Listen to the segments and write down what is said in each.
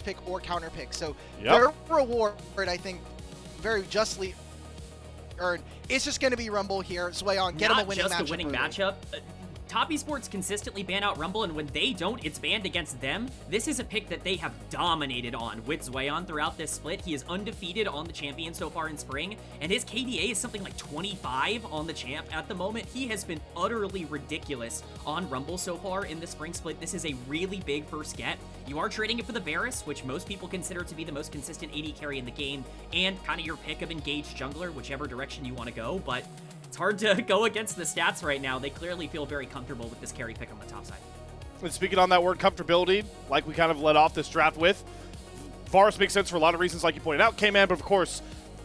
pick or counter pick. So their reward, I think, very justly earned. It's just going to be Rumble here. Zuian, get him a winning matchup. Not just a winning matchup. Top Esports consistently ban out Rumble, and when they don't, it's banned against them. This is a pick that they have dominated on with Zuian throughout this split. He is undefeated on the champion so far in spring, and his KDA is something like 25 on the champ at the moment. He has been utterly ridiculous on Rumble so far in the spring split. This is a really big first get. You are trading it for the Varus, which most people consider to be the most consistent AD carry in the game, and kind of your pick of engaged jungler, whichever direction you want to go, but it's hard to go against the stats right now. They clearly feel very comfortable with this carry pick on the top side. And speaking on that word comfortability, like we kind of led off this draft with, Varus makes sense for a lot of reasons, like you pointed out, Kman, but of course,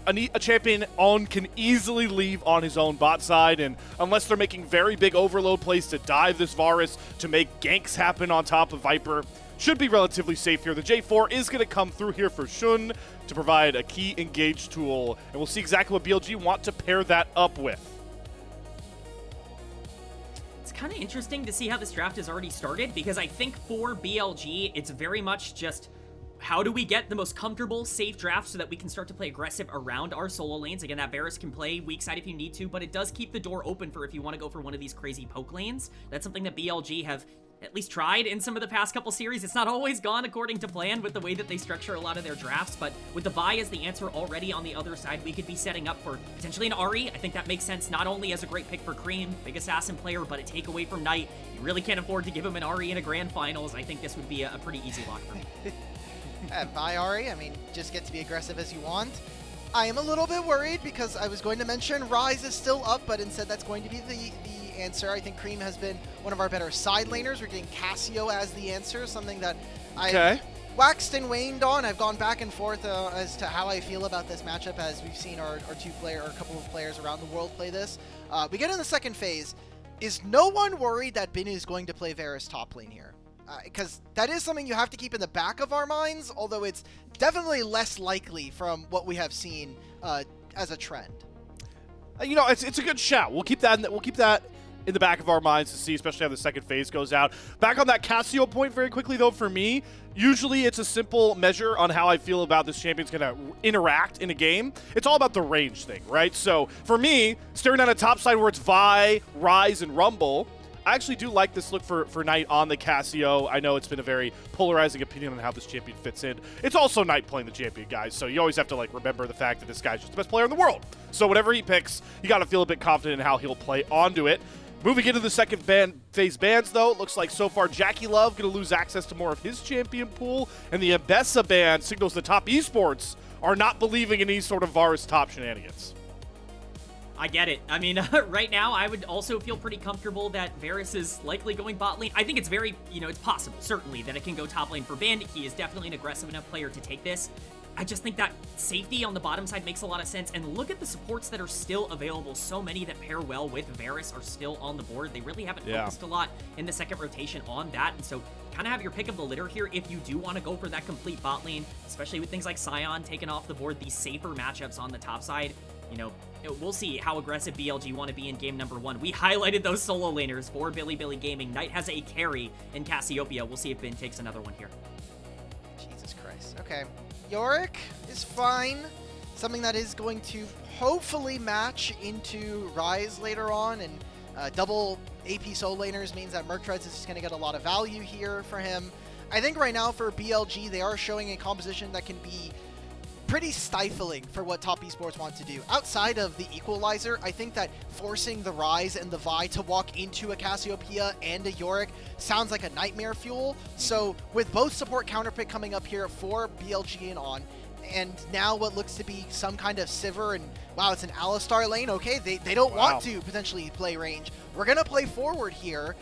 a champion on can easily leave on his own bot side, and unless they're making very big overload plays to dive this Varus to make ganks happen on top of Viper, should be relatively safe here. The J4 is going to come through here for Shun to provide a key engage tool, and we'll see exactly what BLG want to pair that up with. It's kind of interesting to see how this draft has already started, because I think for BLG, it's very much just how do we get the most comfortable, safe draft so that we can start to play aggressive around our solo lanes. Again, that Varus can play weak side if you need to, but it does keep the door open for if you want to go for one of these crazy poke lanes. That's something that BLG have at least tried in some of the past couple series. It's not always gone according to plan with the way that they structure a lot of their drafts, but with the Vi as the answer already on the other side, we could be setting up for potentially an Ahri. I think that makes sense not only as a great pick for Creme, big assassin player, but a takeaway from Knight. You really can't afford to give him an Ahri in a grand finals. I think this would be a pretty easy lock for me. Vi Ahri, I mean, just get to be aggressive as you want. I am a little bit worried because I was going to mention Ryze is still up, but instead that's going to be the answer. I think Creme has been one of our better side laners. We're getting Cassio as the answer, something that I've waxed and waned on. I've gone back and forth as to how I feel about this matchup, as we've seen our a couple of players around the world play this. We get in the second phase. Is no one worried that Bin is going to play Varus top lane here? Because that is something you have to keep in the back of our minds, although it's definitely less likely from what we have seen as a trend. You know, it's a good shout. We'll keep that in the back of our minds to see, especially how the second phase goes out. Back on that Cassio point very quickly, though, for me, usually it's a simple measure on how I feel about this champion's going to interact in a game. It's all about the range thing, right? So for me, staring down a top side where it's Vi, Ryze, and Rumble, I actually do like this look for Knight on the Cassio. I know it's been a very polarizing opinion on how this champion fits in. It's also Knight playing the champion, guys, so you always have to like remember the fact that this guy's just the best player in the world. So whatever he picks, you got to feel a bit confident in how he'll play onto it. Moving into the second phase bans, though, it looks like so far JackeyLove going to lose access to more of his champion pool, and the Ambessa ban signals the top esports are not believing in these sort of Varus top shenanigans. I get it. I mean, right now, I would also feel pretty comfortable that Varus is likely going bot lane. I think it's very, it's possible, certainly, that it can go top lane for Bandit. He is definitely an aggressive enough player to take this. I just think that safety on the bottom side makes a lot of sense, and look at the supports that are still available. So many that pair well with Varus are still on the board. They really haven't focused a lot in the second rotation on that, and so kind of have your pick of the litter here if you do want to go for that complete bot lane, especially with things like Sion taken off the board, these safer matchups on the top side. We'll see how aggressive BLG want to be in game number 1. We highlighted those solo laners for Bilibili Gaming. Knight has a carry in Cassiopeia. We'll see if Bin takes another one here. Jesus Christ. Okay. Yorick is fine. Something that is going to hopefully match into Ryze later on, and double AP solo laners means that Mercreds is just going to get a lot of value here for him. I think right now for BLG, they are showing a composition that can be pretty stifling for what top esports want to do. Outside of the equalizer, I think that forcing the Ryze and the Vi to walk into a Cassiopeia and a Yorick sounds like a nightmare fuel. So with both support counterpick coming up here for BLG and on, and now what looks to be some kind of Sivir, and wow, it's an Alistar lane. Okay, they don't want to potentially play range. We're gonna play forward here.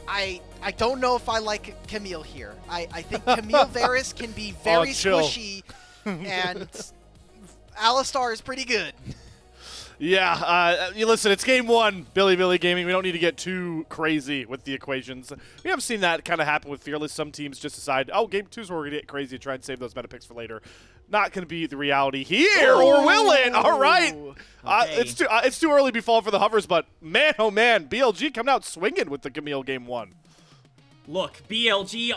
I don't know if I like Camille here. I think Camille Varus can be very squishy. And Alistar is pretty good. Yeah, listen, it's game 1, Bilibili Gaming. We don't need to get too crazy with the equations. We have seen that kind of happen with Fearless. Some teams just decide, oh, game 2 is where we're going to get crazy and try and save those meta picks for later. Not going to be the reality here, or will it? All right. Okay. It's too early to be falling for the hovers, but man, oh man, BLG coming out swinging with the Camille game 1. Look, BLG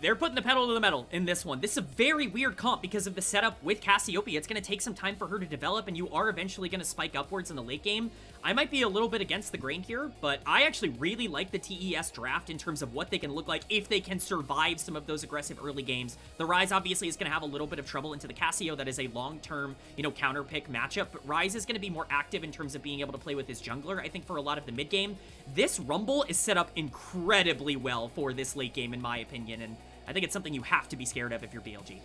they're putting the pedal to the metal in this one. This is a very weird comp because of the setup with Cassiopeia. It's going to take some time for her to develop, and you are eventually going to spike upwards in the late game. I might be a little bit against the grain here, but I actually really like the TES draft in terms of what they can look like if they can survive some of those aggressive early games. The Ryze obviously is going to have a little bit of trouble into the Cassio. That is a long-term, counter pick matchup, but Ryze is going to be more active in terms of being able to play with his jungler, I think, for a lot of the mid game. This Rumble is set up incredibly well for this late game, in my opinion, and I think it's something you have to be scared of if you're BLG.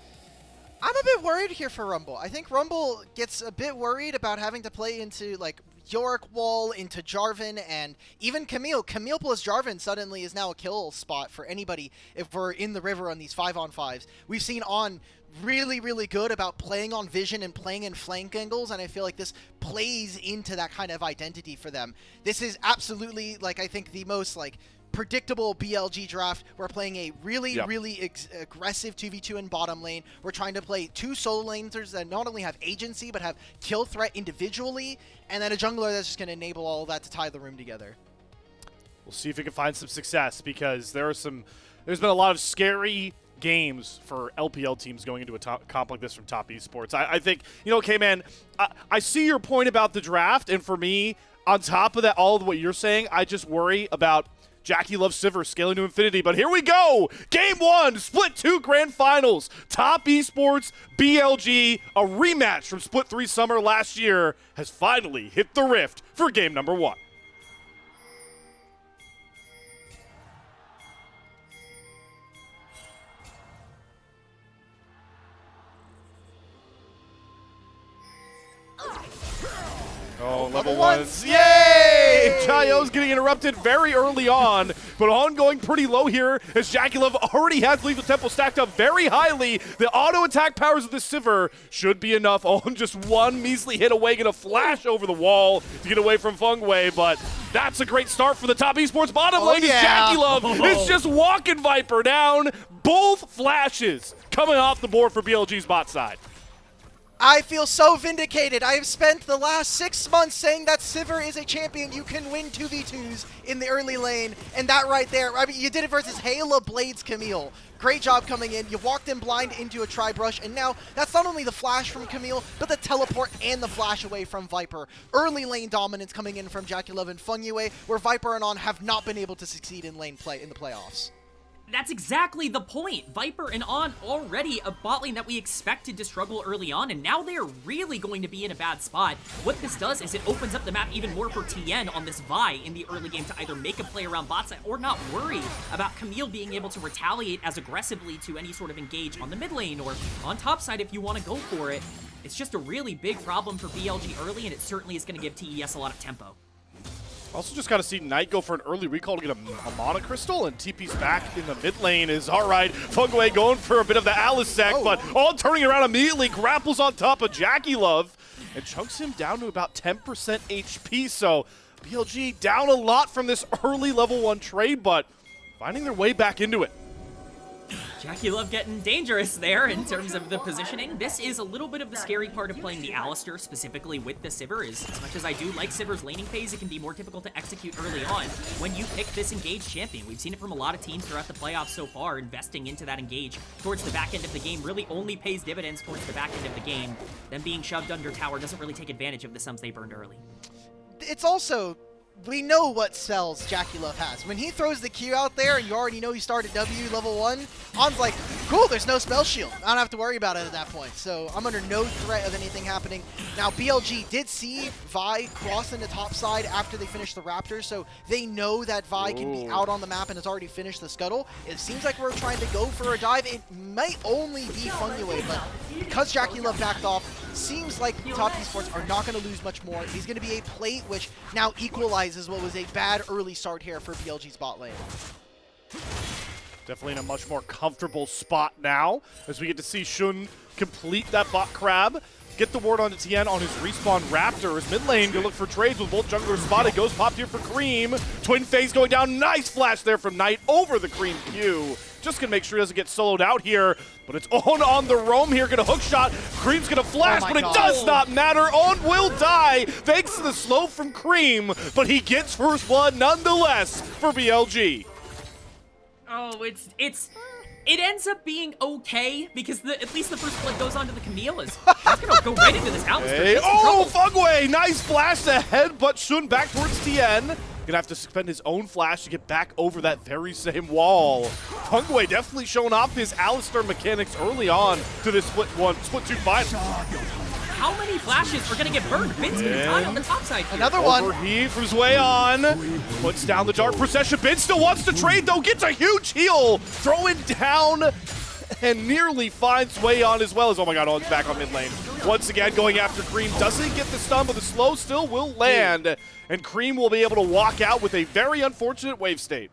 I'm a bit worried here for Rumble. I think Rumble gets a bit worried about having to play into, like, Yorick Wall, into Jarvan, and even Camille. Camille plus Jarvan suddenly is now a kill spot for anybody if we're in the river on these 5-on-5s. We've seen On really, really good about playing on vision and playing in flank angles, and I feel like this plays into that kind of identity for them. This is absolutely, like, I think the most, like, predictable BLG draft. We're playing a really, really aggressive 2v2 in bottom lane. We're trying to play two solo laners that not only have agency, but have kill threat individually, and then a jungler that's just going to enable all of that to tie the room together. We'll see if we can find some success, because there's been a lot of scary games for LPL teams going into a comp like this from Top Esports. I think, Kman, I see your point about the draft, and for me, on top of that, all of what you're saying, I just worry about JackeyLove Sivir scaling to infinity. But here we go! Game 1, Split 2 Grand Finals. Top Esports, BLG, a rematch from Split 3 Summer last year has finally hit the rift for game number 1. Oh, level ones. Yay! Chayo's getting interrupted very early on, but On going pretty low here as JackeyLove already has Lethal Tempo stacked up very highly. The auto attack powers of the Sivir should be enough. On just one measly hit away, gonna flash over the wall to get away from Fengyue, but that's a great start for the Top Esports bottom lane. JackeyLove is just walking Viper down. Both flashes coming off the board for BLG's bot side. I feel so vindicated. I have spent the last 6 months saying that Sivir is a champion. You can win 2v2s in the early lane, and that right there, I mean, you did it versus Hela Blades Camille. Great job coming in. You walked in blind into a tri-brush, and now that's not only the flash from Camille, but the teleport and the flash away from Viper. Early lane dominance coming in from JackeyLove and Fengyue, where Viper and On have not been able to succeed in lane play in the playoffs. That's exactly the point. Viper and On already a bot lane that we expected to struggle early on, and now they're really going to be in a bad spot. What this does is it opens up the map even more for Tian on this Vi in the early game to either make a play around bot side or not worry about Camille being able to retaliate as aggressively to any sort of engage on the mid lane or on top side if you want to go for it. It's just a really big problem for BLG early, and it certainly is going to give TES a lot of tempo. Also just got to see Knight go for an early recall to get a Mana Crystal, and TP's back in the mid lane is all right. Fengyue going for a bit of the Alisec, but all turning around immediately, grapples on top of JackeyLove and chunks him down to about 10% HP. So BLG down a lot from this early level 1 trade, but finding their way back into it. JackeyLove getting dangerous there in terms of the positioning. This is a little bit of the scary part of playing the Alistar, specifically with the Sivir, is as much as I do like Sivir's laning phase, it can be more difficult to execute early on when you pick this engaged champion. We've seen it from a lot of teams throughout the playoffs so far. Investing into that engage towards the back end of the game really only pays dividends towards the back end of the game. Them being shoved under tower doesn't really take advantage of the sums they burned early. It's also, we know what spells JackeyLove has. When he throws the Q out there and you already know you start at W level 1, On's like, cool, there's no spell shield. I don't have to worry about it at that point. So I'm under no threat of anything happening. Now BLG did see Vi cross into top side after they finished the Raptors, so they know that Vi can be out on the map and has already finished the scuttle. It seems like we're trying to go for a dive. It might only be Fengyue, but because JackeyLove backed off, seems like Top Esports are not going to lose much more. He's going to be a plate which now equalizes what was a bad early start here for BLG's bot lane. Definitely in a much more comfortable spot now as we get to see Shun complete that bot crab. Get the ward onto Tian on his respawn Raptors. Mid lane, gonna look for trades with both junglers spotted. Goes popped here for Creme. Twin phase going down. Nice flash there from Knight over the Creme Q. Just gonna make sure he doesn't get soloed out here. But it's on the roam here. Gonna hook shot. Creme's gonna flash, but it does not matter. On will die thanks to the slow from Creme. But he gets first blood nonetheless for BLG. Oh, it ends up being okay because at least the first blood goes on to the Camille. That's gonna go right into this Alistair. Hey, oh, Fengyue! Nice flash to headbutt Shun back towards Tian. Gonna have to spend his own flash to get back over that very same wall. Fengyue definitely showing off his Alistair mechanics early on to this split 2 fight. How many flashes are gonna get burned? Bin's gonna die on the top side here. Another one. Overheat from Zuian. Puts down the Dark Procession. Bin still wants to trade though. Gets a huge heal. Throwing down and nearly finds Zuian as well as, oh my god, On's back on mid lane. Once again going after Creme. Doesn't get the stun, but the slow still will land. And Creme will be able to walk out with a very unfortunate wave state.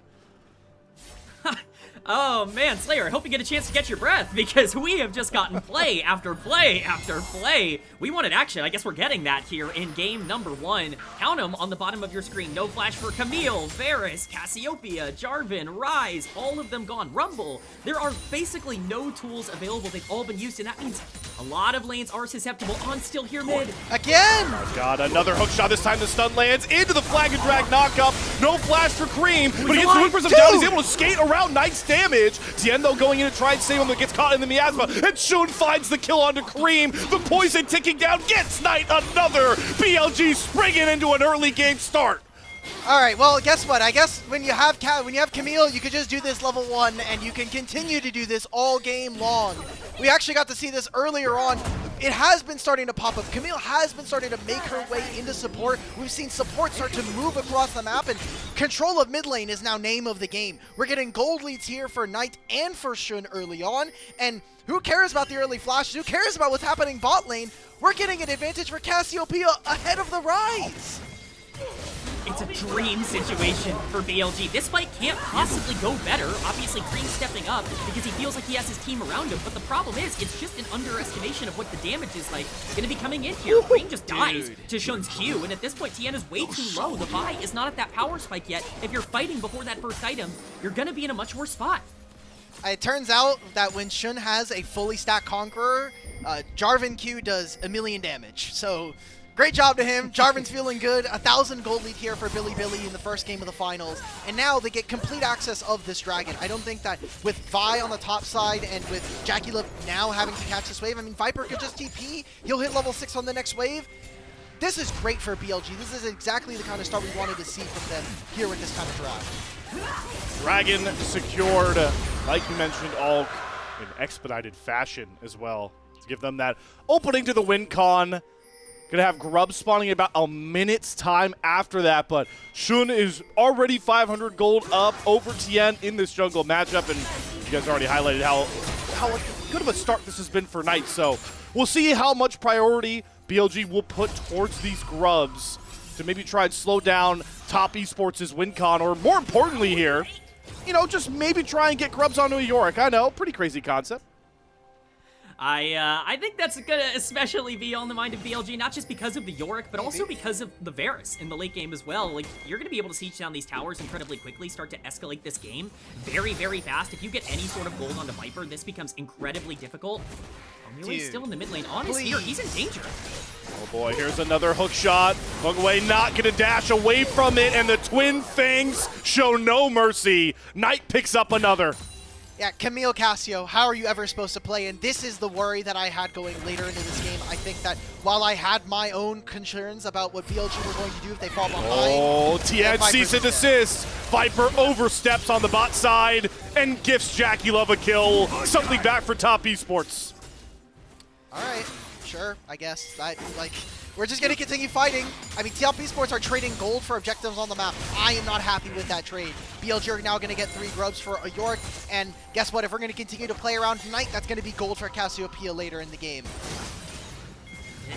Oh man, Slayer, I hope you get a chance to catch your breath because we have just gotten play after play after play. We wanted action. I guess we're getting that here in game number 1. Count them on the bottom of your screen. No flash for Camille, Varus, Cassiopeia, Jarvan, Rise, all of them gone. Rumble. There are basically no tools available. They've all been used, and that means a lot of lanes are susceptible. On still here mid. Again! Oh god, another hook shot. This time the stun lands into the flag and drag knockup. No flash for Creme, but he gets the win for some down. He's able to skate around. Nice damage. Tian though going in to try and save him, but gets caught in the miasma. And Shun finds the kill onto Creme. The poison ticking down. Gets Knight another. BLG springing into an early game start. All right, well, guess what? I guess when you have Camille, you could just do this level 1, and you can continue to do this all game long. We actually got to see this earlier on. It has been starting to pop up. Camille has been starting to make her way into support. We've seen support start to move across the map, and control of mid lane is now name of the game. We're getting gold leads here for Knight and for Shun early on, and who cares about the early flashes? Who cares about what's happening bot lane? We're getting an advantage for Cassiopeia ahead of the Rise. It's a dream situation for BLG. This fight can't possibly go better. Obviously, Creme's stepping up because he feels like he has his team around him, but the problem is, it's just an underestimation of what the damage is like going to be coming in here. Creme just dies to Shun's Q, and at this point, Tian is way too low. The Vi is not at that power spike yet. If you're fighting before that first item, you're going to be in a much worse spot. It turns out that when Shun has a fully stacked Conqueror, Jarvan Q does 1,000,000 damage. So great job to him. Jarvan's feeling good. 1,000 gold lead here for Bilibili in the first game of the finals. And now they get complete access of this dragon. I don't think that with Vi on the top side and with JackeyLove now having to catch this wave, I mean, Viper could just TP. He'll hit level 6 on the next wave. This is great for BLG. This is exactly the kind of start we wanted to see from them here with this kind of draft. Dragon secured, like you mentioned, all in expedited fashion as well. To give them that opening to the win con. Gonna have Grub spawning in about a minute's time after that, but Shun is already 500 gold up over Tian in this jungle matchup, and you guys already highlighted how good of a start this has been for Knight, so we'll see how much priority BLG will put towards these Grubs to maybe try and slow down top esports' win con, or more importantly here, you know, just maybe try and get Grubs onto a Yorick. I know, pretty crazy concept. I think that's gonna especially be on the mind of BLG, not just because of the Yorick, but also because of the Varus in the late game as well. Like, you're gonna be able to siege down these towers incredibly quickly, start to escalate this game very, very fast. If you get any sort of gold on the Viper, this becomes incredibly difficult. Fengyue still in the mid lane. On is here, he's in danger. Oh boy, here's another hook shot. Fengyue not gonna dash away from it, and the Twin Fangs show no mercy. Knight picks up another. Yeah, Camille Cassio, how are you ever supposed to play? And this is the worry that I had going later into this game. I think that while I had my own concerns about what BLG were going to do if they fall behind. Oh, Tian cease and desist. Viper oversteps on the bot side and gifts JackeyLove a kill. Something back for top esports. All right, sure, I guess. We're just going to continue fighting. I mean, top esports are trading gold for objectives on the map. I am not happy with that trade. BLG are now going to get 3 Grubs for a Yorick, and guess what? If we're going to continue to play around tonight, that's going to be gold for Cassiopeia later in the game.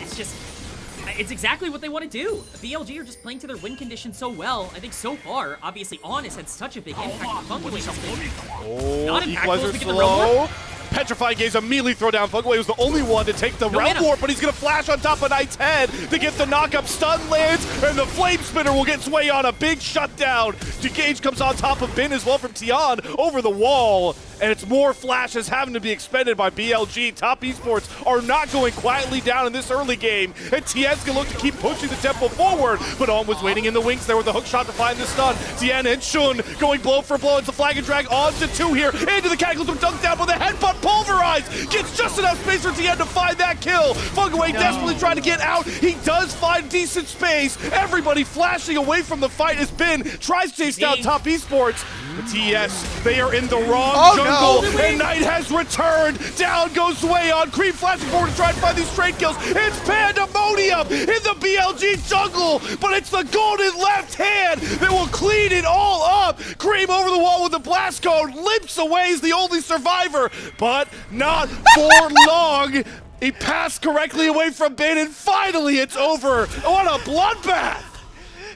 It's exactly what they want to do. BLG are just playing to their win condition so well. I think so far, obviously, On has had such a big impact. Fengyue has been not impactful as we get the realm warp. Petrifying Gaze immediately throw down. Fengyue was the only one to take the realm warp, but he's going to flash on top of Knight's head to get the knock-up. Stun lands, and the Flame Spinner will get Zuian a big shutdown. Gage comes on top of Bin as well from Tian over the wall. and it's more flashes having to be expended by BLG. Top Esports are not going quietly down in this early game, and Tian's gonna look to keep pushing the tempo forward, but On was waiting in the wings there with a hook shot to find the stun. Tian and Shun going blow for blow. It's a flag and drag on to 2 here, into the Cataclysm, dunked down with a headbutt, pulverized, gets just enough space for Tian to find that kill. Fengyue desperately trying to get out. He does find decent space. Everybody flashing away from the fight as Ben tries to chase down Top Esports. The TES, they are in the wrong jungle, and Knight has returned. Down goes Zuian. Creme flashing forward to try and find these trade kills. It's Pandemonium in the BLG jungle, but it's the golden left hand that will clean it all up. Creme over the wall with the blast cone, limps away as the only survivor, but not for long. He passed correctly away from Ben, and finally it's over. What a bloodbath!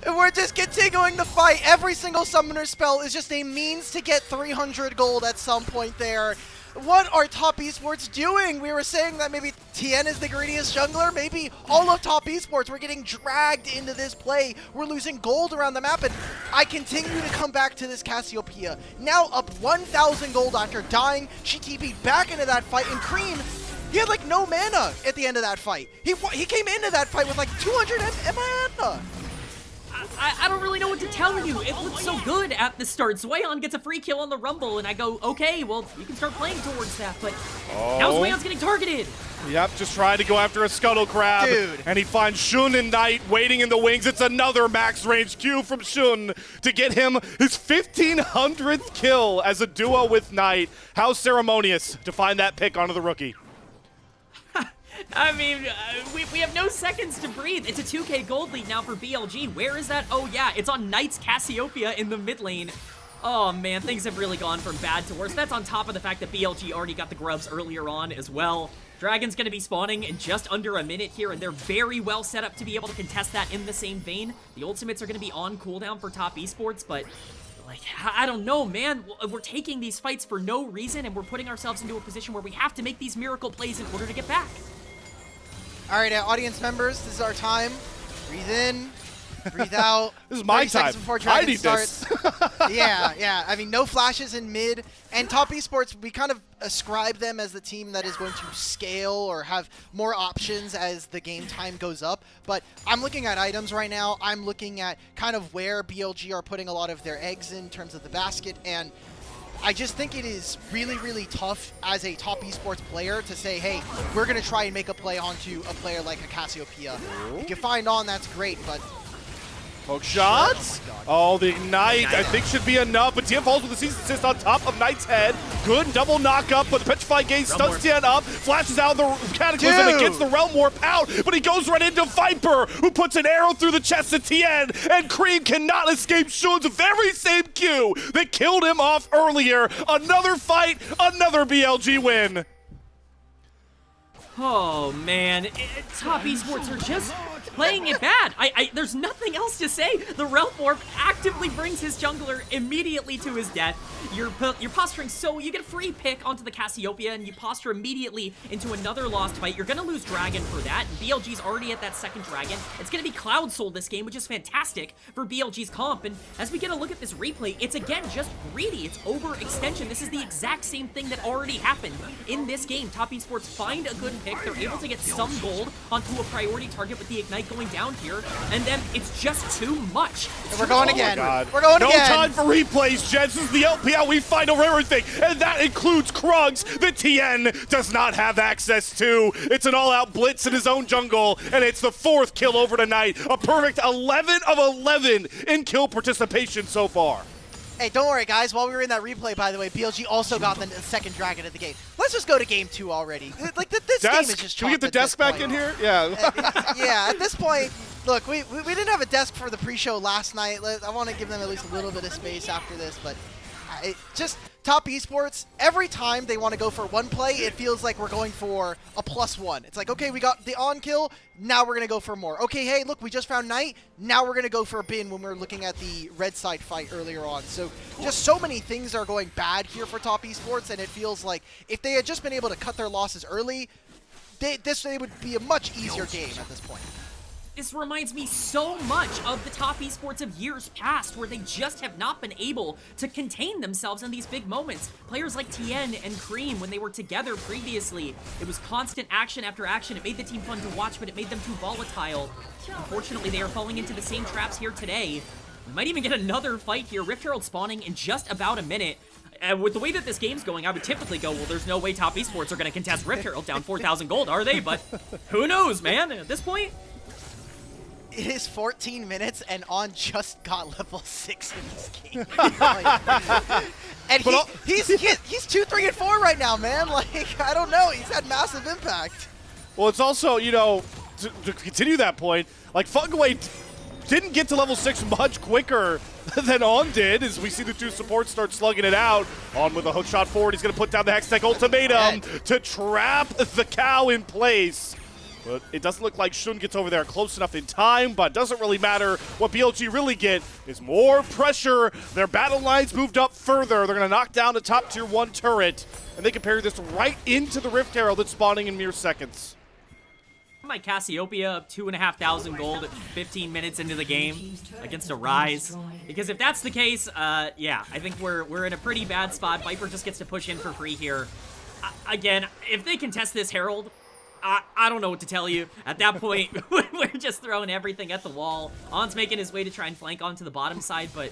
We're just continuing to fight. Every single summoner spell is just a means to get 300 gold at some point there. What are Top Esports doing? We were saying that maybe Tian is the greediest jungler. Maybe all of Top Esports. We're getting dragged into this play. We're losing gold around the map, and I continue to come back to this Cassiopeia. Now up 1,000 gold after dying. She TP'd back into that fight, and Creme, he had like no mana at the end of that fight. He came into that fight with like 200 mana. I don't really know what to tell you. It looked so good at the start. Zuian gets a free kill on the Rumble, and I go, okay, well, you can start playing towards that, but now Zuian's getting targeted. Yep, just trying to go after a Scuttle Crab. Dude. And he finds Shun and Knight waiting in the wings. It's another max range Q from Shun to get him his 1,500th kill as a duo with Knight. How ceremonious to find that pick onto the rookie. I mean, we have no seconds to breathe. It's a 2K gold lead now for BLG. Where is that? Oh, yeah, it's on Knight's Cassiopeia in the mid lane. Oh, man, things have really gone from bad to worse. That's on top of the fact that BLG already got the grubs earlier on as well. Dragon's going to be spawning in just under a minute here, and they're very well set up to be able to contest that in the same vein. The ultimates are going to be on cooldown for Top Esports, but like, I don't know, man. We're taking these fights for no reason, and we're putting ourselves into a position where we have to make these miracle plays in order to get back. All right, audience members, this is our time. Breathe in, breathe out. This is my time. Before I Dragon need starts. this. Yeah. I mean, no flashes in mid. And Top Esports, we kind of ascribe them as the team that is going to scale or have more options as the game time goes up. But I'm looking at items right now. I'm looking at kind of where BLG are putting a lot of their eggs in terms of the basket. And I just think it is really, really tough as a Top Esports player to say, hey, we're going to try and make a play onto a player like a Cassiopeia. If you can find On, that's great, but Poke shots. Oh, the Ignite, I think, should be enough. But Tian falls with the Cease Assist on top of Knight's head. Good double knock up, but the Petrified Gaze stuns Tian up, flashes out the Cataclysm and gets the Realm Warp out, but he goes right into Viper, who puts an arrow through the chest of Tian, and Creme cannot escape Shun's very same Q that killed him off earlier. Another fight, another BLG win. Oh, man. Top Esports are just playing it bad. There's nothing else to say. The Realm Warp actively brings his jungler immediately to his death. You're posturing, so you get a free pick onto the Cassiopeia, and you posture immediately into another lost fight. You're going to lose Dragon for that. BLG's already at that second Dragon. It's going to be Cloud Soul this game, which is fantastic for BLG's comp. And as we get a look at this replay, it's again just greedy. It's overextension. This is the exact same thing that already happened in this game. Top Esports find a good pick. They're able to get some gold onto a priority target with the Ignite going down here, and then it's just too much. And we're going again. We're no going again. No time for replays, Jets. This is the LPL. We find over everything, and that includes Krugs that Tian does not have access to. It's an all-out blitz in his own jungle, and it's the 4th kill over tonight. A perfect 11 of 11 in kill participation so far. Hey, don't worry, guys. While we were in that replay, by the way, BLG also got the second Dragon of the game. Let's just go to game 2 already. Like, this game is just Can we get the desk back in here? Yeah. Yeah, at this point, look, we didn't have a desk for the pre-show last night. I want to give them at least a little bit of space after this, but just Top Esports, every time they want to go for one play, it feels like we're going for a +1. It's like, okay, we got the on kill, now we're going to go for more. Okay, hey, look, we just found Knight, now we're going to go for a bin when we're looking at the red side fight earlier on. So just so many things are going bad here for Top Esports, and it feels like if they had just been able to cut their losses early, they would be a much easier game at this point. This reminds me so much of the top esports of years past, where they just have not been able to contain themselves in these big moments. Players like Tian and Creme, when they were together previously, it was constant action after action. It made the team fun to watch, but it made them too volatile. Unfortunately, they are falling into the same traps here today. We might even get another fight here. Rift Herald spawning in just about a minute. With the way that this game's going, I would typically go, well, there's no way top esports are going to contest Rift Herald down 4,000 gold, are they? But who knows, man? At this point, it is 14 minutes, and On just got level 6 in this game. And he's 2, 3, and 4 right now, man. Like, I don't know. He's had massive impact. Well, it's also, you know, to continue that point, like, Fengyue didn't get to level 6 much quicker than On did, as we see the two supports start slugging it out. On with a hook shot forward. He's going to put down the Hextech ultimatum to trap the cow in place. But it doesn't look like Shun gets over there close enough in time, but doesn't really matter. What BLG really get is more pressure. Their battle lines moved up further. They're going to knock down the top tier 1 turret, and they can parry this right into the Rift Herald that's spawning in mere seconds. My Cassiopeia up 2,500 gold at 15 minutes into the game against a Rise. Because if that's the case, yeah, I think we're in a pretty bad spot. Viper just gets to push in for free here. Again, if they contest this Herald, I don't know what to tell you. At that point, we're just throwing everything at the wall. On's making his way to try and flank onto the bottom side, but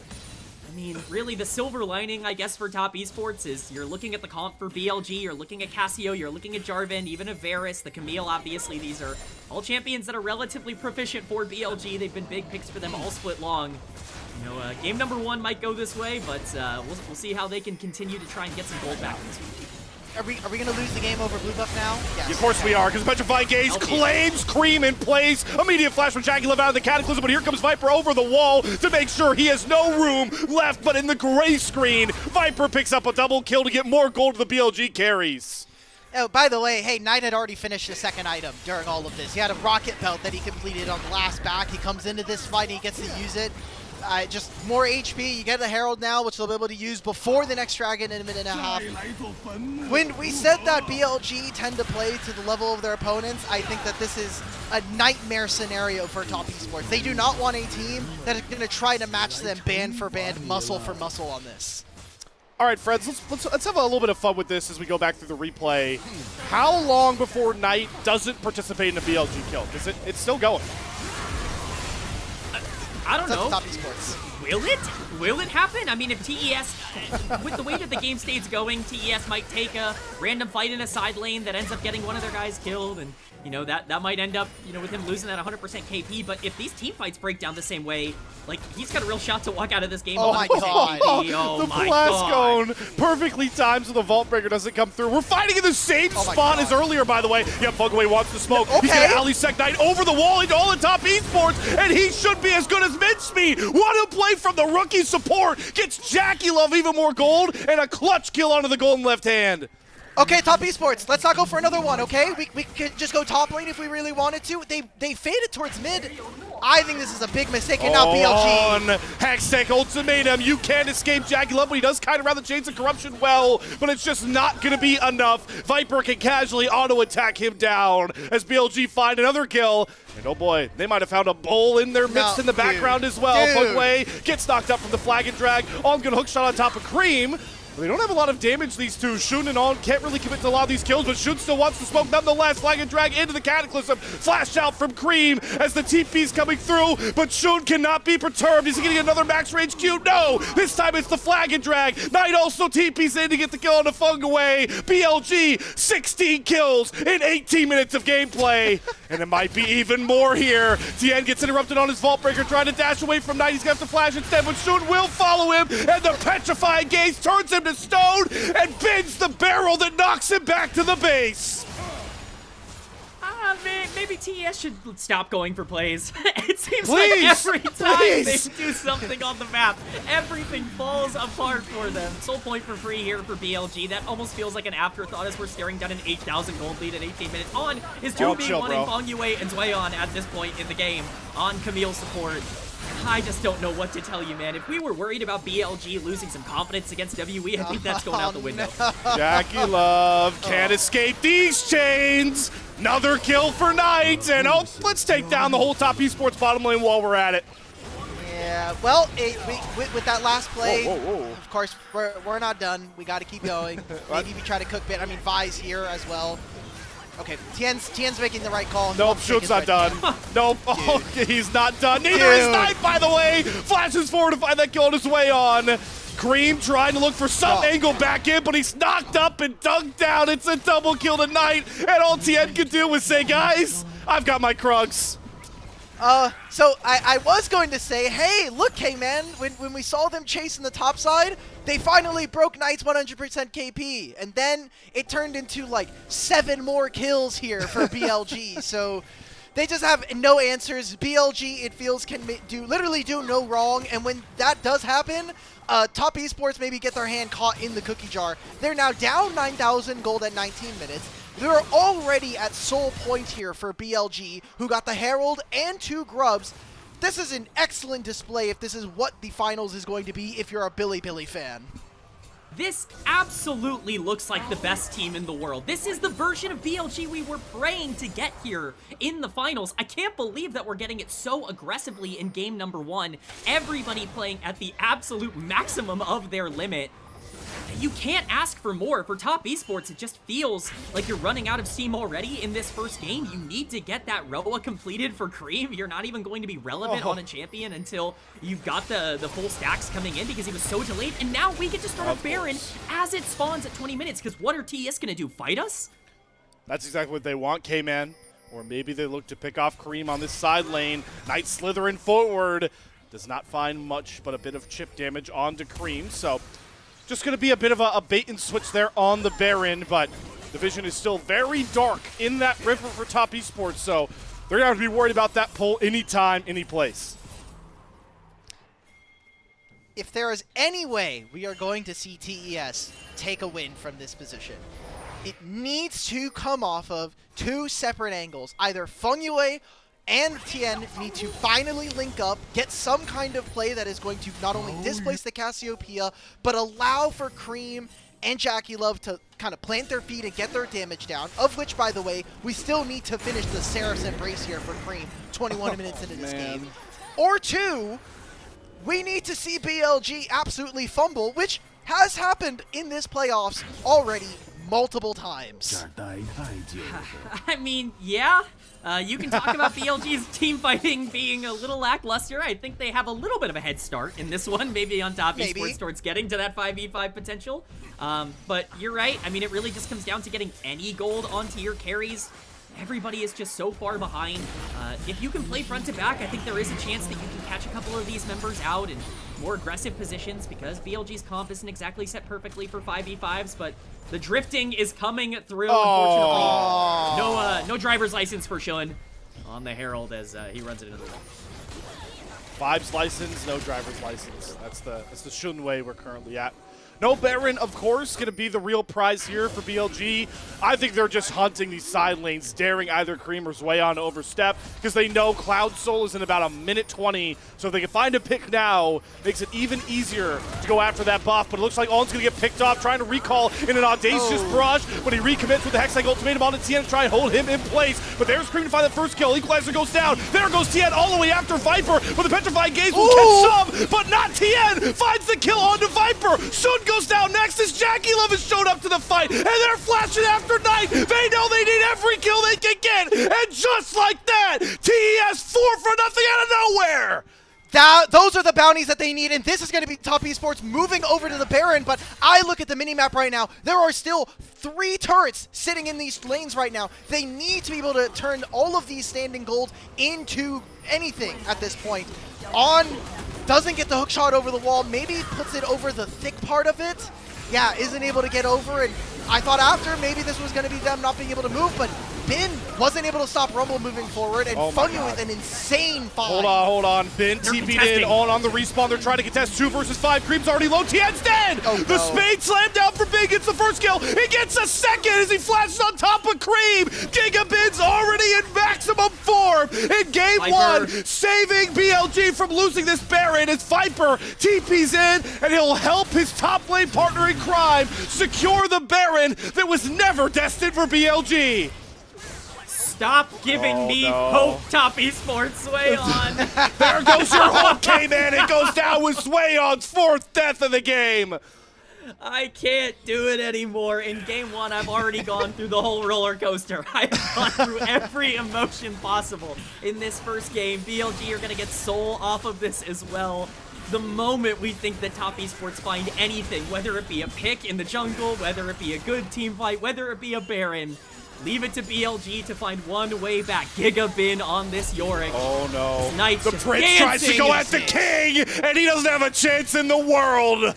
I mean, really, the silver lining, I guess, for top esports is you're looking at the comp for BLG, you're looking at Cassio, you're looking at Jarvan, even a Varus, the Camille, obviously. These are all champions that are relatively proficient for BLG. They've been big picks for them all split long. You know, game number 1 might go this way, but we'll see how they can continue to try and get some gold back in this week. Are we going to lose the game over blue buff now? Yes. Of course we are, because Petrifying Gaze claims Creme in place. Immediate flash from JackeyLove out of the Cataclysm, but here comes Viper over the wall to make sure he has no room left, but in the gray screen, Viper picks up a double kill to get more gold to the BLG carries. Oh, by the way, hey, Knight had already finished the second item during all of this. He had a rocket belt that he completed on the last back. He comes into this fight and he gets to use it. Just more HP. You get the Herald now, which they'll be able to use before the next dragon in a minute and a half. When we said that BLG tend to play to the level of their opponents, I think that this is a nightmare scenario for top esports. They do not want a team that is going to try to match them band for band, muscle for muscle on this. All right, friends, let's have a little bit of fun with this as we go back through the replay. How long before Knight doesn't participate in a BLG kill? Because it's still going. I don't know. Top esports. Will it? Will it happen? I mean, if TES, with the way that the game state's going, TES might take a random fight in a side lane that ends up getting one of their guys killed, and you know that might end up, you know, with him losing that 100% KP. But if these team fights break down the same way, like, he's got a real shot to walk out of this game. Oh my god! Oh my god! The god! Blast Cone perfectly timed so the Vault Breaker doesn't come through. We're fighting in the same spot as earlier, by the way. Yeah, Fengyue wants the smoke. Okay. He's gonna alley Sec Knight over the wall into all the top esports, and he should be as good as mid-speed. What a play from the rookie support! Gets JackeyLove even more gold, and a clutch kill onto the golden left hand. Okay, top esports, let's not go for another one, okay? We could just go top lane if we really wanted to. They faded towards mid. I think this is a big mistake, and now BLG. Hextech ultimatum, you can't escape JackeyLove, but he does kite around the chains of corruption well, but it's just not going to be enough. Viper can casually auto-attack him down as BLG find another kill. And oh boy, they might have found a bowl in their midst in the background as well. Fengyue gets knocked up from the flag and drag. On good hook shot on top of Creme. They don't have a lot of damage, these two. Shun and On can't really commit to a lot of these kills, but Shun still wants to smoke nonetheless. Flag and drag into the Cataclysm. Flash out from Creme as the TP's coming through, but Shun cannot be perturbed. Is he getting another max range Q? No! This time it's the flag and drag. Knight also TP's in to get the kill on the Fengyue. BLG, 16 kills in 18 minutes of gameplay. And it might be even more here. Tian gets interrupted on his Vault Breaker, trying to dash away from Knight. He's going to have to flash instead, but Shun will follow him, and the Petrifying Gaze turns him to stone and bends the barrel that knocks him back to the base. Maybe TES should stop going for plays. It seems like every time they do something on the map, everything falls apart for them. Soul point for free here for BLG. That almost feels like an afterthought as we're staring down an 8,000 gold lead in 18 minutes. On is 2v1 in Fengyue and Zuian at this point in the game. On Camille support. I just don't know what to tell you, man. If we were worried about BLG losing some confidence against WE, I think that's going out the window. JackeyLove can't escape these chains. Another kill for Knight, and oh, let's take down the whole top esports bottom lane while we're at it. Yeah, well, with that last play, Whoa. of course, we're not done. We got to keep going. Maybe we try to cook bit. I mean, Vi's here as well. Okay, Tian's making the right call. Nope, Shoot's not done. Nope, oh, he's not done. Neither is Knight, by the way. Flashes forward to find that kill on his way on. Creme trying to look for some angle back in, but he's knocked up and dunked down. It's a double kill to Knight, and all Tian could do was say, guys, I've got my Krugs. So I was going to say, hey, look, Kman, when we saw them chasing the top side, they finally broke Knight's 100% KP, and then it turned into like 7 more kills here for BLG. So they just have no answers. BLG, it feels, can literally do no wrong, and when that does happen, top esports maybe get their hand caught in the cookie jar. They're now down 9,000 gold at 19 minutes. They're already at soul point here for BLG, who got the Herald and 2 grubs. This is an excellent display if this is what the finals is going to be if you're a Bilibili fan. This absolutely looks like the best team in the world. This is the version of BLG we were praying to get here in the finals. I can't believe that we're getting it so aggressively in game number 1. Everybody playing at the absolute maximum of their limit. You can't ask for more. For top esports, it just feels like you're running out of steam already in this first game. You need to get that Roa completed for Creme. You're not even going to be relevant on a champion until you've got the full stacks coming in because he was so delayed. And now we get to start a Baron as it spawns at 20 minutes because what are TES going to do, fight us? That's exactly what they want, Kman. Or maybe they look to pick off Creme on this side lane. Knight slithering forward. Does not find much but a bit of chip damage onto Creme, so just going to be a bit of a bait and switch there on the Baron, but the vision is still very dark in that river for top esports, so they're going to have to be worried about that pull anytime, any place. If there is any way we are going to see TES take a win from this position, it needs to come off of 2 separate angles. Either Fengyue and Tian need to finally link up, get some kind of play that is going to not only displace the Cassiopeia, but allow for Creme and JackeyLove to kind of plant their feet and get their damage down, of which, by the way, we still need to finish the Seraph's Embrace here for Creme 21 minutes into this game. Or 2, we need to see BLG absolutely fumble, which has happened in this playoffs already multiple times. I mean, yeah. You can talk about BLG's team fighting being a little lackluster. I think they have a little bit of a head start in this one, maybe on top esports towards getting to that 5v5 potential. But you're right. I mean, it really just comes down to getting any gold onto your carries. Everybody is just so far behind. If you can play front to back, I think there is a chance that you can catch a couple of these members out in more aggressive positions because BLG's comp isn't exactly set perfectly for 5v5s, but the drifting is coming through, unfortunately. No driver's license for Shun on the Herald as he runs it into the wall. Vibes license, no driver's license. That's the Shun way we're currently at. No Baron, of course, going to be the real prize here for BLG. I think they're just hunting these side lanes, daring either Creme or Zuian to overstep, because they know Cloud Soul is in about a minute 20, so if they can find a pick now, makes it even easier to go after that buff, but it looks like Allen's going to get picked off, trying to recall in an audacious brush, but he recommits with the Hextech Ultimatum on Tian to try and hold him in place, but there's Creme to find that first kill. Equalizer goes down, there goes Tian all the way after Viper, but the Petrified Gaze will catch some, but not Tian, finds the kill onto Viper. Shun goes down next as JackeyLove has showed up to the fight, and they're flashing after Knight. They know they need every kill they can get, and just like that, TES 4-0 out of nowhere. Those are the bounties that they need, and this is going to be top esports moving over to the Baron, but I look at the minimap right now. There are still 3 turrets sitting in these lanes right now. They need to be able to turn all of these standing gold into anything at this point. On doesn't get the hook shot over the wall, maybe puts it over the thick part of it. Yeah, isn't able to get over, and I thought after maybe this was going to be them not being able to move, but Bin wasn't able to stop Rumble moving forward, and Fengyue with an insane find. Hold on. Bin TP'd in on the respawn. They're trying to contest 2 versus 5. Creme's already low. Tian's dead! The spade slammed down for Bin, gets the first kill. He gets a second as he flashes on top of Creme. Giga Bin's already in maximum form in game 1, saving BLG from losing this Baron as Viper TP's in, and he'll help his top lane partner in crime secure the Baron that was never destined for BLG. Stop giving me hope, Top Esports. Zuian. There goes your hope, Kman. It goes down with Zuian's 4th death of the game. I can't do it anymore. In game 1, I've already gone through the whole roller coaster. I've gone through every emotion possible. In this first game, BLG are going to get soul off of this as well. The moment we think that Top Esports find anything, whether it be a pick in the jungle, whether it be a good team fight, whether it be a Baron, leave it to BLG to find one way back. Giga bin on this Yorick. Oh no. Knight's the just Prince tries to go at the King, and he doesn't have a chance in the world.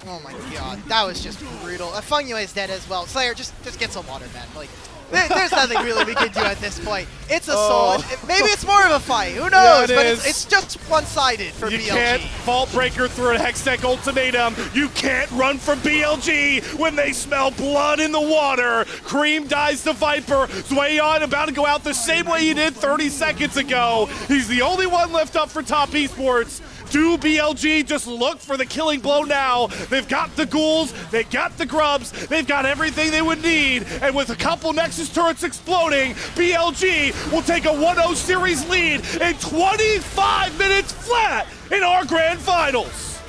Oh my god, that was just brutal. Fengyue is dead as well. Slayer, just get some water, man. Like, there's nothing really we can do at this point. It's a soul. Maybe it's more of a fight. Who knows? But it's just one-sided for BLG. You can't Vault Breaker through a Hextech ultimatum. You can't run from BLG when they smell blood in the water. Creme dies to Viper. Zuian about to go out the same way he did 30 seconds ago. He's the only one left up for Top Esports. Do BLG just look for the killing blow now? They've got the ghouls, they've got the grubs, they've got everything they would need, and with a couple Nexus turrets exploding, BLG will take a 1-0 series lead in 25 minutes flat in our grand finals.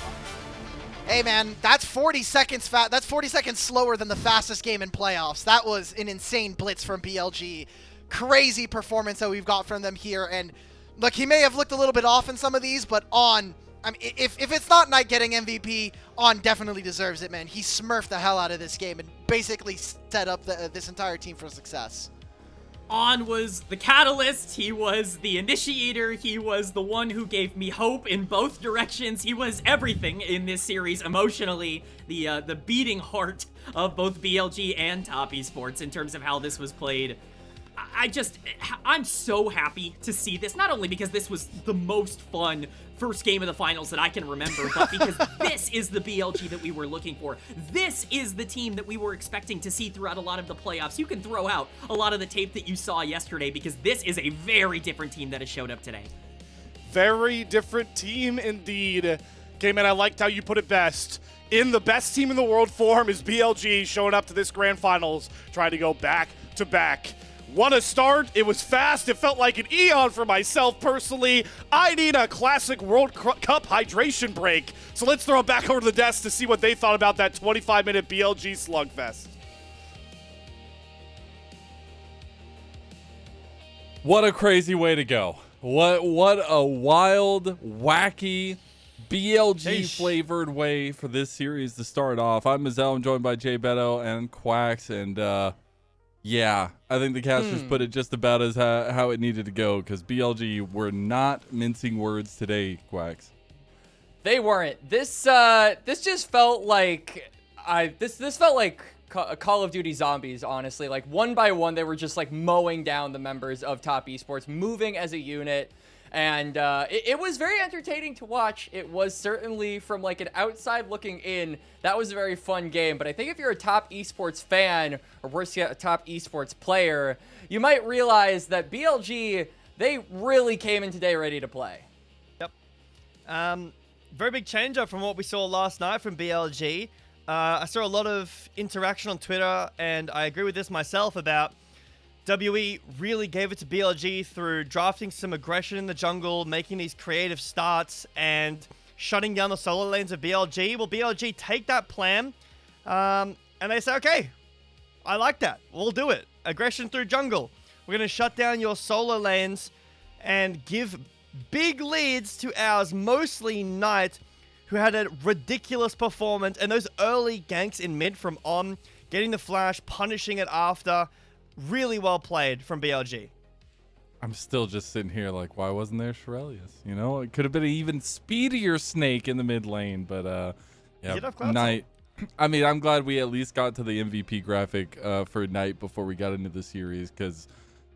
Hey man, that's 40 seconds that's 40 seconds slower than the fastest game in playoffs. That was an insane blitz from BLG. Crazy performance that we've got from them here, and look, he may have looked a little bit off in some of these, but On, I mean, if it's not Knight getting MVP, On definitely deserves it, man. He smurfed the hell out of this game and basically set up this entire team for success. On was the catalyst, he was the initiator, he was the one who gave me hope in both directions. He was everything in this series emotionally, the beating heart of both BLG and Top Esports in terms of how this was played. I'm so happy to see this, not only because this was the most fun first game of the finals that I can remember, but because this is the BLG that we were looking for. This is the team that we were expecting to see throughout a lot of the playoffs. You can throw out a lot of the tape that you saw yesterday because this is a very different team that has showed up today. Very different team indeed. Kman, I liked how you put it best. In the best team in the world form is BLG showing up to this grand finals, trying to go back to back. What a start. It was fast. It felt like an eon for myself personally. I need a classic World Cup hydration break. So let's throw it back over to the desk to see what they thought about that 25-minute BLG slugfest. What a crazy way to go. What a wild, wacky, BLG-flavored way for this series to start off. I'm Mazel. I'm joined by Jay Beto and Quacks, and yeah, I think the casters put it just about as how it needed to go, because BLG were not mincing words today, Quacks. They weren't. This just felt like this felt like Call of Duty Zombies, honestly. Like, one by one, they were just like mowing down the members of Top Esports, moving as a unit. And it was very entertaining to watch. It was certainly, from like an outside looking in, that was a very fun game. But I think if you're a Top Esports fan, or worse yet, a Top Esports player, you might realize that BLG, they really came in today ready to play. Yep. Very big change up from what we saw last night from BLG. I saw a lot of interaction on Twitter, and I agree with this myself about WE really gave it to BLG through drafting some aggression in the jungle, making these creative starts, and shutting down the solo lanes of BLG. Well, BLG take that plan, and they say, okay, I like that. We'll do it. Aggression through jungle. We're going to shut down your solo lanes and give big leads to ours, mostly Knight, who had a ridiculous performance. And those early ganks in mid from On, getting the flash, punishing it after. Really well played from BLG. I'm still just sitting here like, why wasn't there Shirelius? You know, it could have been an even speedier Snake in the mid lane, but yeah, Knight. I mean, I'm glad we at least got to the MVP graphic for Knight before we got into the series, because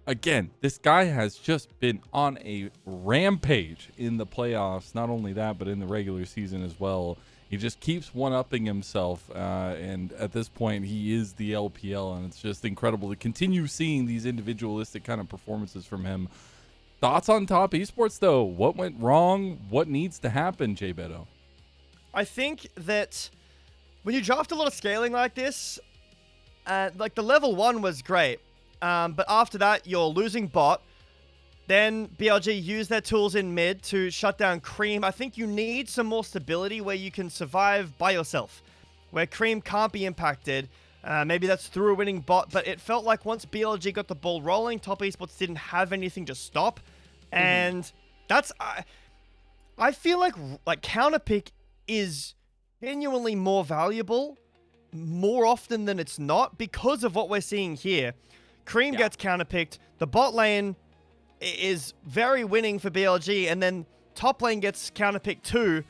again, this guy has just been on a rampage in the playoffs. Not only that, but in the regular season as well. He just keeps one-upping himself, and at this point, he is the LPL, and it's just incredible to continue seeing these individualistic kind of performances from him. Thoughts on Top Esports, though? What went wrong? What needs to happen, Jay Beto? I think that when you draft a lot of scaling like this, like the level 1 was great. But after that, you're losing bot. Then BLG use their tools in mid to shut down Creme. I think you need some more stability where you can survive by yourself, where Creme can't be impacted. Maybe that's through a winning bot, but it felt like once BLG got the ball rolling, Top Esports didn't have anything to stop. And that's... I feel like counterpick is genuinely more valuable more often than it's not because of what we're seeing here. Creme gets counterpicked. The bot lane is very winning for BLG, and then top lane gets counterpicked too.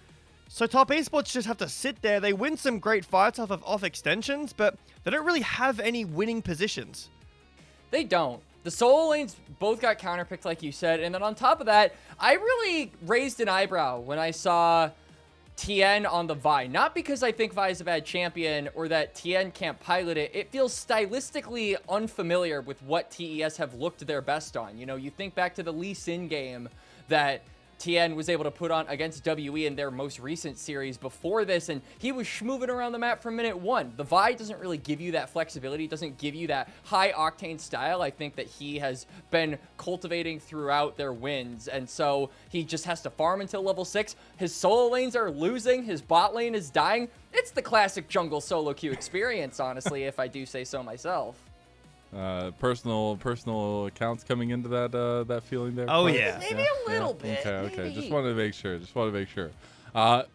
So Top Esports just have to sit there. They win some great fights off extensions, but they don't really have any winning positions. They don't. The solo lanes both got counterpicked, like you said, and then on top of that, I really raised an eyebrow when I saw Tian on the Vi. Not because I think Vi is a bad champion or that Tian can't pilot it. It feels stylistically unfamiliar with what TES have looked their best on. You know, you think back to the Lee Sin game that Tian was able to put on against WE in their most recent series before this, and he was schmoving around the map from minute one. The Vi doesn't really give you that flexibility, doesn't give you that high-octane style I think that he has been cultivating throughout their wins, and so he just has to farm until level 6. His solo lanes are losing, his bot lane is dying. It's the classic jungle solo queue experience, honestly, if I do say so myself. Personal accounts coming into that feeling there. Oh yeah, maybe a little bit. Okay. Maybe. Just wanted to make sure.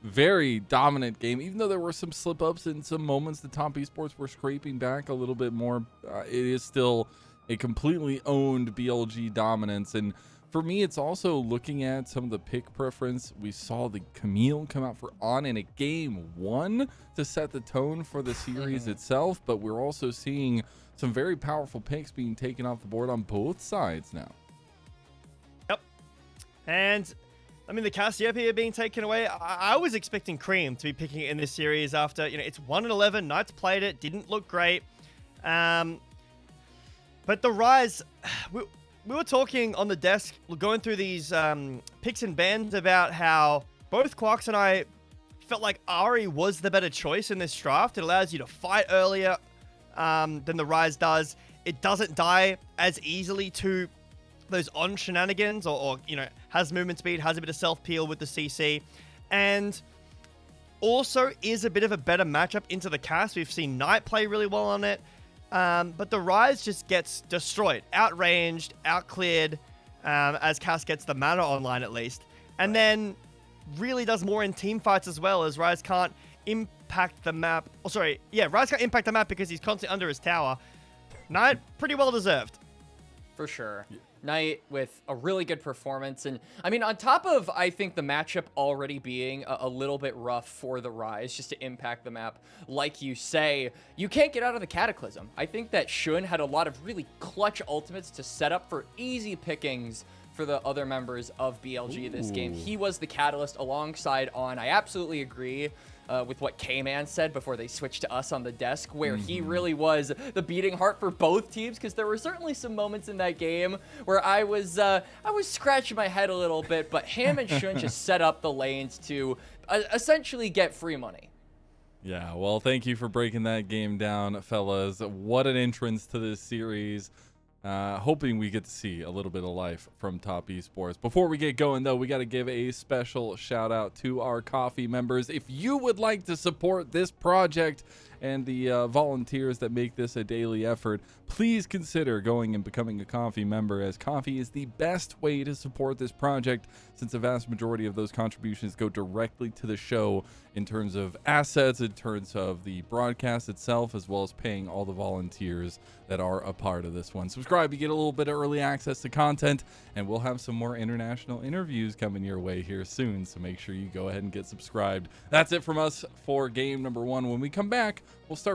Very dominant game, even though there were some slip ups and some moments the Top Esports were scraping back a little bit more. It is still a completely owned BLG dominance, and for me, it's also looking at some of the pick preference. We saw the Camille come out for On in a game 1 to set the tone for the series itself, but we're also seeing some very powerful picks being taken off the board on both sides now. Yep. And, I mean, the Cassiopeia being taken away, I was expecting Creme to be picking it in this series after, you know, it's 1-11, Knights played it, didn't look great. But the Rise, we were talking on the desk, going through these picks and bans about how both Quarks and I felt like Ari was the better choice in this draft. It allows you to fight earlier than the Rise does. It doesn't die as easily to those on shenanigans or you know, has movement speed, has a bit of self-peel with the CC, and also is a bit of a better matchup into the cast. We've seen Knight play really well on it, but the Rise just gets destroyed, outranged, outcleared, as Cass gets the mana online at least, and then really does more in team fights as well, as Rise can't impact the map. Oh, sorry. Yeah, Rise can't impact the map because he's constantly under his tower. Knight, pretty well deserved. For sure. Knight with a really good performance. And I mean, on top of, I think, the matchup already being a little bit rough for the Rise, just to impact the map, like you say, you can't get out of the Cataclysm. I think that Shun had a lot of really clutch ultimates to set up for easy pickings for the other members of BLG this game. He was the catalyst alongside On. I absolutely agree with what Kman said before they switched to us on the desk, where he really was the beating heart for both teams, because there were certainly some moments in that game where I was scratching my head a little bit, but him and Shun just set up the lanes to essentially get free money. Yeah, well, thank you for breaking that game down, fellas. What an entrance to this series. Hoping we get to see a little bit of life from Top Esports. Before we get going, though, we got to give a special shout out to our coffee members. If you would like to support this project and the volunteers that make this a daily effort, please consider going and becoming a coffee member, as coffee is the best way to support this project, since the vast majority of those contributions go directly to the show in terms of assets, in terms of the broadcast itself, as well as paying all the volunteers that are a part of this one. Subscribe, you get a little bit of early access to content, and we'll have some more international interviews coming your way here soon, so make sure you go ahead and get subscribed. That's it from us for game number 1. When we come back, we'll start